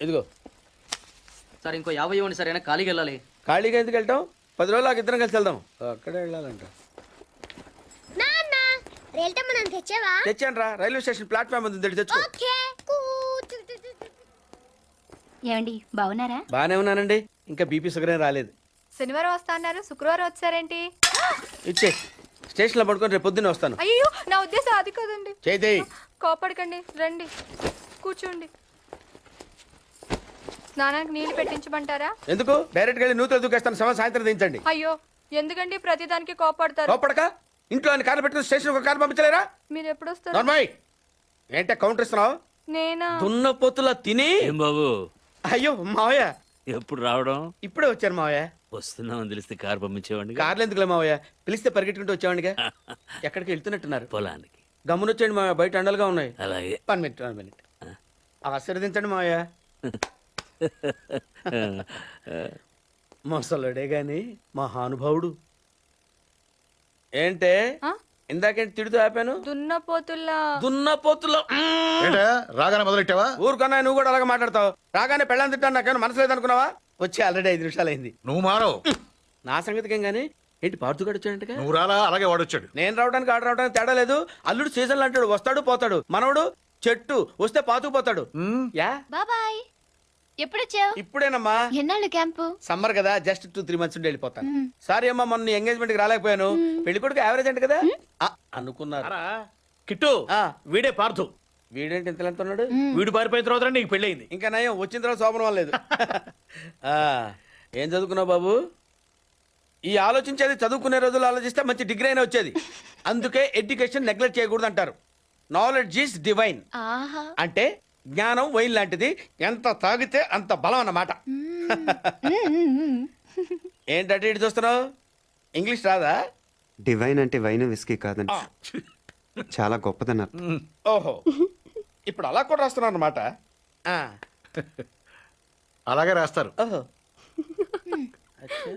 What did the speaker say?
ఇదిగో సార్ ఇంకో 50 ఇవ్వండి సార్, అయినా ఖాళీకి వెళ్ళాలి. ఖాళీగా ఎందుకు వెళ్తాం? 10 రోజులు ఇద్దరం కలిసి వెళ్దాం. అక్కడే వెళ్ళాలంట. తెచ్చాను రా, రైల్వే స్టేషన్ ప్లాట్ఫామ్ ఉంది, తెచ్చుకో. ఏమండి బాగున్నారా? బానే ఉన్నానండి, ఇంకా బీపీ షుగర్ ఏం రాలేదు. శనివారం వస్తా అన్నారు, శుక్రవారం వచ్చారేంటి? ఇచ్చే స్టేషన్ లో పడుకొని రేపు పొద్దున్నే వస్తాను. అయ్యో నా ఉద్దేశం అది కదండి. చేయి. కోపడకండి, రండి కూర్చోండి. స్నానానికి నీళ్లు పెట్టించమంటారా? ఎందుకు? డైరెక్ట్ గా నూతులు దూకేస్తాను, సాయంత్రం దించండి. అయ్యో ఎందుకండి ప్రతిదానికి కోపడతారు? కోపడక ఇంట్లో అన్ని కార్లు పెట్టుకుని స్టేషన్ ఒక కారు పంపించలేరా? మీరు ఎప్పుడు వస్తారు? నార్మల్ ఏంటే కౌంటర్ ఇస్తున్నావు? నేనా? దున్న పొత్తులా తిని. ఏం బాబు అయ్యో మావయ్య ఎప్పుడు రావడం? ఇప్పుడే వచ్చాను మావయ్య. వస్తున్నామని తెలిస్తే కారు పంపించేవాడిని. కార్లు ఎందుకులే మావయ్య, పిలిస్తే పరిగెట్టుకుంటూ వచ్చేవాడిగా. ఎక్కడికి వెళ్తున్నట్టున్నారు? పొలానికి. గమ్మునొచ్చేయండి మావయ్య, బయట అండలుగా ఉన్నాయి. అలాగే. 1 మినిట్ ఆశీర్వదించండి మావయ్య. మొసలుడే గాని మహానుభావుడు. ఏంటే ఇందాకేంటి తిడుతూ ఆపాను? దున్నపోతుల్లో రాగానే మొదలెట్టావా? ఊరుకన్నా, నువ్వు కూడా అలాగే మాట్లాడతావు. రాగానే పెళ్ళని తిట్టాను, నాకేమో మనసు లేదనుకున్నావా? వచ్చి ఆల్రెడీ 5 నిమిషాలు అయింది. నువ్వు మారవు. నా సంగతికేం గానీ ఏంటి పార్తుగాడు వచ్చాడంటగా? నువ్వు రాలా, అలాగే వాడొచ్చాడు. నేను రావడానికి ఆడు రావడానికి తేడా లేదు. అల్లుడు సీజన్లు అంటాడు, వస్తాడు పోతాడు. మనవడు చెట్టు వస్తే పాతుకుపోతాడు. యా బాబాయ్, ఎప్పుడొచ్చావు? ఇప్పుడేనమ్మా. ఎన్నాళ్ళు క్యాంపు? సమ్మర్ కదా, జస్ట్ 2-3 మంత్స్ ఉండి వెళ్ళిపోతాను. సారీ అమ్మా, మొన్న ఎంగేజ్మెంట్ కి రాలేకపోయాను. పెళ్లి కొడుకు యావరేజ్ అంటే కదా అనుకున్నారు. కిట్టు, వీడే పార్థు. వీడేంటి ఇంత ఎంత ఉన్నాడు? వీడు పారిపోయిన తర్వాత నీకు పెళ్ళయింది. ఇంకా నయం, వచ్చిన తర్వాత శోభనం లేదు. ఏం చదువుకున్నావు బాబు? ఈ ఆలోచించేది చదువుకునే రోజులు ఆలోచిస్తే మంచి డిగ్రీ అయినా వచ్చేది. అందుకే ఎడ్యుకేషన్ నెగ్లెక్ట్ చేయకూడదు అంటారు. Knowledge is divine. అంటే జ్ఞానం వైన్ లాంటిది, ఎంత తాగితే అంత బలం అన్నమాట. ఏంటంటే ఇటు చూస్తున్నావు? ఇంగ్లీష్ రాదా? డివైన్ అంటే వైన్ విస్కీ కాదండి, చాలా గొప్పదన్నారు. ఓహో, ఇప్పుడు అలా కూడా రాస్తున్నాను అనమాట. అలాగే రాస్తారు. ఓహో, అచ్చా.